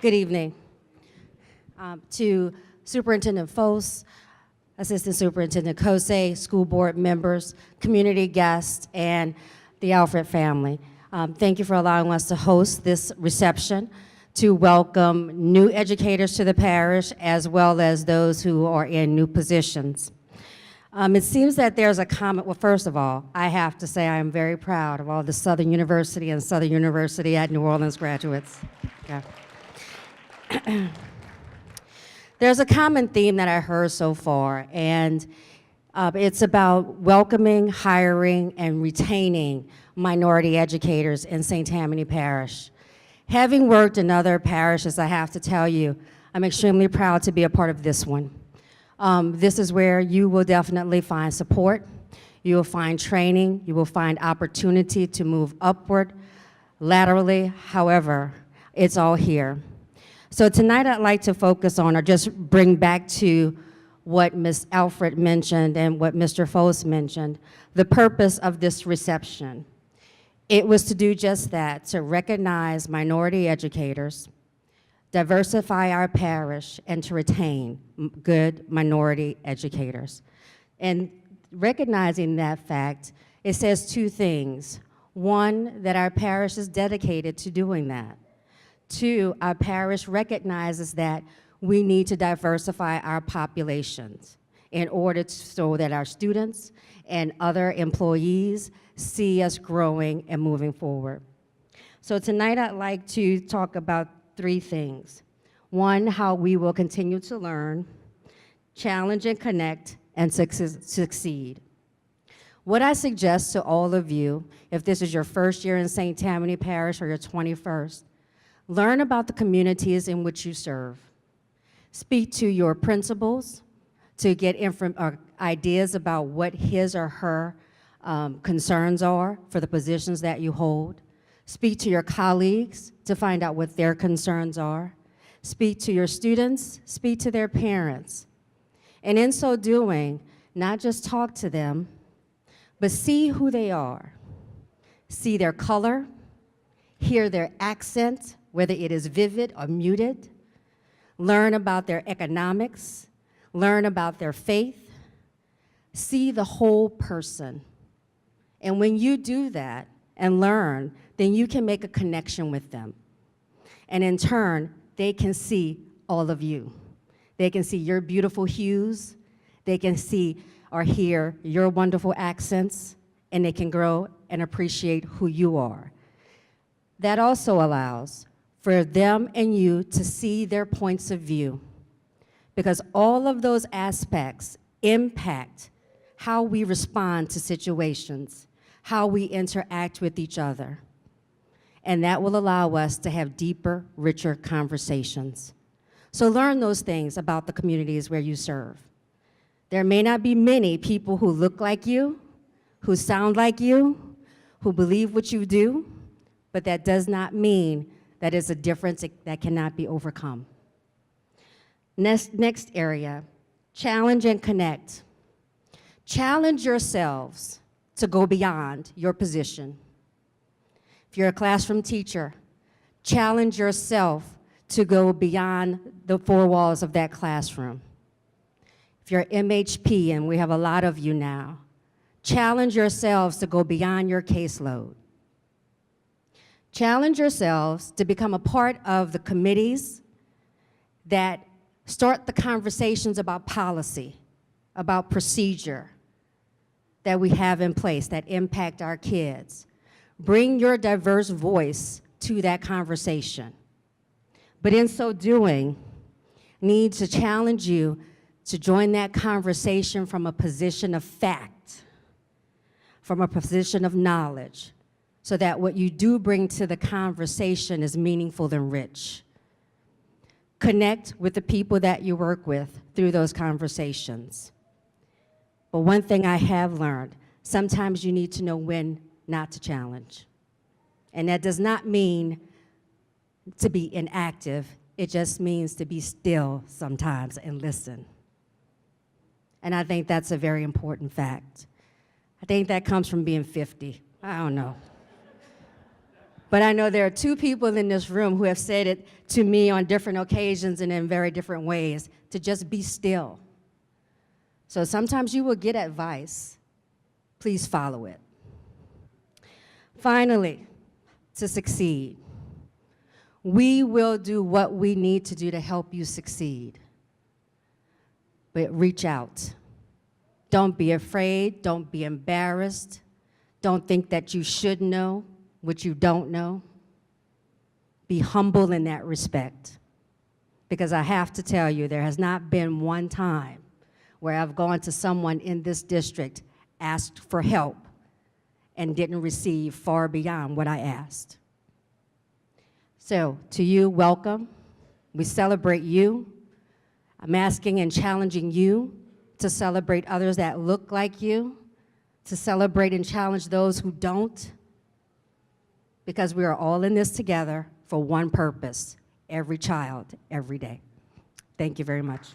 Good evening. To Superintendent Fos, Assistant Superintendent Kose, school board members, community guests, and the Alfred family. Thank you for allowing us to host this reception to welcome new educators to the parish as well as those who are in new positions. It seems that there's a comment. Well, first of all, I have to say I am very proud of all the Southern University and Southern University at New Orleans graduates. Okay. There's a common theme that I heard so far, and it's about welcoming, hiring, and retaining minority educators in St. Tammany Parish. Having worked in other parishes, I have to tell you, I'm extremely proud to be a part of this one. This is where you will definitely find support, you will find training, you will find opportunity to move upward, laterally, however, it's all here. So tonight I'd like to focus on, or just bring back to what Ms. Alfred mentioned and what Mr. Fos mentioned, the purpose of this reception. It was to do just that, to recognize minority educators, diversify our parish, and to retain good minority educators. And recognizing that fact, it says two things. One, that our parish is dedicated to doing that. Two, our parish recognizes that we need to diversify our populations in order so that our students and other employees see us growing and moving forward. So tonight I'd like to talk about three things. One, how we will continue to learn, challenge and connect, and succeed. What I suggest to all of you, if this is your first year in St. Tammany Parish or your 21st, learn about the communities in which you serve. Speak to your principals to get ideas about what his or her concerns are for the positions that you hold. Speak to your colleagues to find out what their concerns are. Speak to your students, speak to their parents. And in so doing, not just talk to them, but see who they are. See their color, hear their accent, whether it is vivid or muted, learn about their economics, learn about their faith, see the whole person. And when you do that and learn, then you can make a connection with them. And in turn, they can see all of you. They can see your beautiful hues, they can see or hear your wonderful accents, and they can grow and appreciate who you are. That also allows for them and you to see their points of view, because all of those aspects impact how we respond to situations, how we interact with each other. And that will allow us to have deeper, richer conversations. So learn those things about the communities where you serve. There may not be many people who look like you, who sound like you, who believe what you do, but that does not mean that is a difference that cannot be overcome. Next area, challenge and connect. Challenge yourselves to go beyond your position. If you're a classroom teacher, challenge yourself to go beyond the four walls of that classroom. If you're MHP, and we have a lot of you now, challenge yourselves to go beyond your caseload. Challenge yourselves to become a part of the committees that start the conversations about policy, about procedure that we have in place that impact our kids. Bring your diverse voice to that conversation. But in so doing, need to challenge you to join that conversation from a position of fact, from a position of knowledge, so that what you do bring to the conversation is meaningful and rich. Connect with the people that you work with through those conversations. But one thing I have learned, sometimes you need to know when not to challenge. And that does not mean to be inactive, it just means to be still sometimes and listen. And I think that's a very important fact. I think that comes from being 50. I don't know. But I know there are two people in this room who have said it to me on different occasions and in very different ways, to just be still. So sometimes you will get advice. Please follow it. Finally, to succeed, we will do what we need to do to help you succeed. But reach out. Don't be afraid. Don't be embarrassed. Don't think that you should know what you don't know. Be humble in that respect. Because I have to tell you, there has not been one time where I've gone to someone in this district, asked for help, and didn't receive far beyond what I asked. So, to you, welcome. We celebrate you. I'm asking and challenging you to celebrate others that look like you, to celebrate and challenge those who don't, because we are all in this together for one purpose: every child, every day. Thank you very much.